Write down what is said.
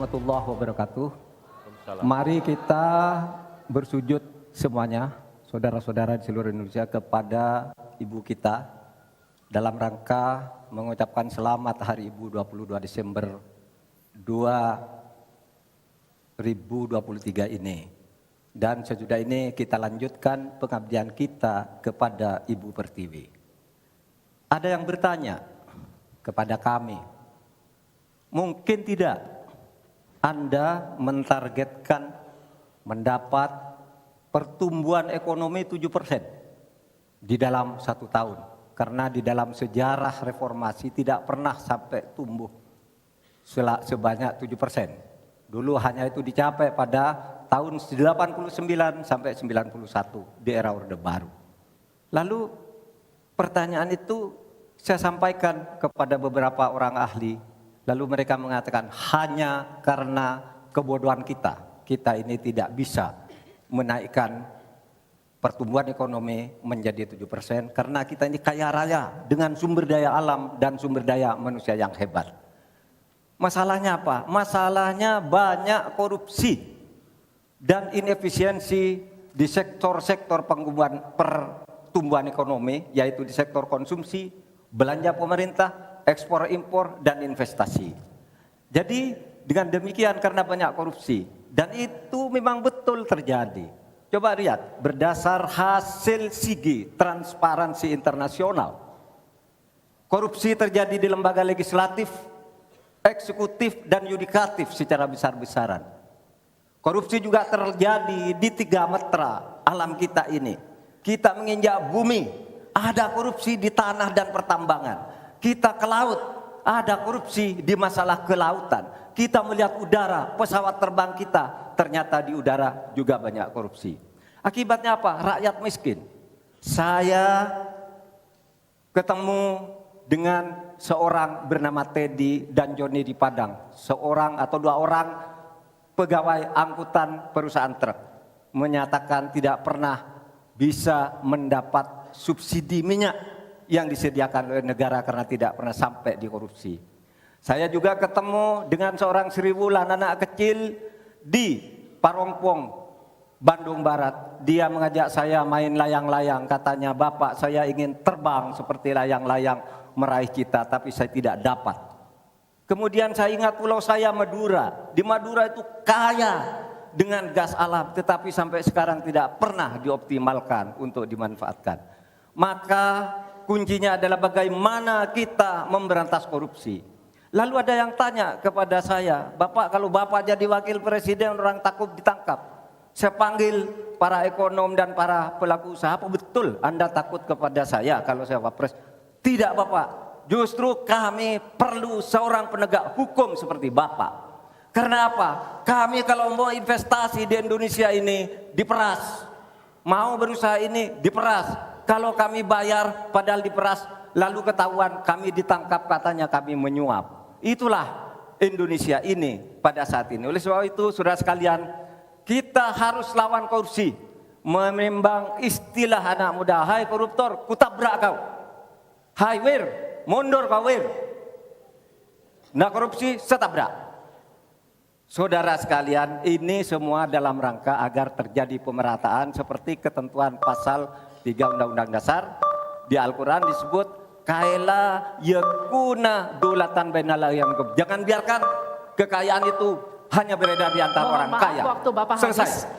Warahmatullahi wabarakatuh. Waalaikumsalam. Mari kita bersujud semuanya, saudara-saudara di seluruh Indonesia, kepada ibu kita dalam rangka mengucapkan selamat Hari Ibu 22 Desember 2023 ini. Dan sesudah ini kita lanjutkan pengabdian kita kepada Ibu Pertiwi. Ada yang bertanya kepada kami, mungkin tidak Anda mentargetkan mendapat pertumbuhan ekonomi 7% di dalam 1 tahun. Karena di dalam sejarah reformasi tidak pernah sampai tumbuh sebanyak 7%. Dulu hanya itu dicapai pada tahun 89 sampai 91 di era Orde Baru. Lalu pertanyaan itu saya sampaikan kepada beberapa orang ahli. Lalu mereka mengatakan hanya karena kebodohan kita ini tidak bisa menaikkan pertumbuhan ekonomi menjadi 7% karena kita ini kaya raya dengan sumber daya alam dan sumber daya manusia yang hebat. Masalahnya apa? Masalahnya banyak korupsi dan inefisiensi di sektor-sektor pertumbuhan ekonomi, yaitu di sektor konsumsi, belanja pemerintah, ekspor impor dan investasi. Jadi dengan demikian karena banyak korupsi dan itu memang betul terjadi. Coba lihat berdasar hasil SIGI, Transparansi Internasional. Korupsi terjadi di lembaga legislatif, eksekutif dan yudikatif secara besar-besaran. Korupsi juga terjadi di 3 metra alam kita ini. Kita menginjak bumi, ada korupsi di tanah dan pertambangan. Kita ke laut, ada korupsi di masalah kelautan. Kita melihat udara, pesawat terbang kita, ternyata di udara juga banyak korupsi. Akibatnya apa? Rakyat miskin. Saya ketemu dengan seorang bernama Teddy dan Joni di Padang. Seorang atau 2 orang pegawai angkutan perusahaan truk menyatakan tidak pernah bisa mendapat subsidi minyak yang disediakan oleh negara karena tidak pernah sampai di korupsi. Saya juga ketemu dengan seorang Sri Wulan, anak kecil di Parongpong, Bandung Barat. Dia mengajak saya main layang-layang, katanya, "Bapak, saya ingin terbang seperti layang-layang meraih cita, tapi saya tidak dapat." Kemudian saya ingat pulau saya Madura. Di Madura itu kaya dengan gas alam, tetapi sampai sekarang tidak pernah dioptimalkan untuk dimanfaatkan. Maka kuncinya adalah bagaimana kita memberantas korupsi. Lalu ada yang tanya kepada saya, "Bapak, kalau Bapak jadi wakil presiden orang takut ditangkap." Saya panggil para ekonom dan para pelaku usaha, "Apa betul Anda takut kepada saya kalau saya wapres?" "Tidak, Bapak. Justru kami perlu seorang penegak hukum seperti Bapak. Karena apa? Kami kalau mau investasi di Indonesia ini diperas. Mau berusaha ini diperas. Kalau kami bayar padahal diperas, lalu ketahuan kami ditangkap katanya kami menyuap." Itulah Indonesia ini pada saat ini. Oleh sebab itu, saudara sekalian, kita harus lawan korupsi. Menimbang istilah anak muda, "Hai koruptor, kutabrak kau. Hai wir, mundur kau wir. Nah korupsi, setabrak." Saudara sekalian, ini semua dalam rangka agar terjadi pemerataan seperti ketentuan pasal 3 Undang-Undang Dasar. Di Al-Quran disebut kaila yakuna dolatan bainal yang. Jangan biarkan kekayaan itu hanya beredar di antara orang kaya. Waktu Bapak selesai. habis.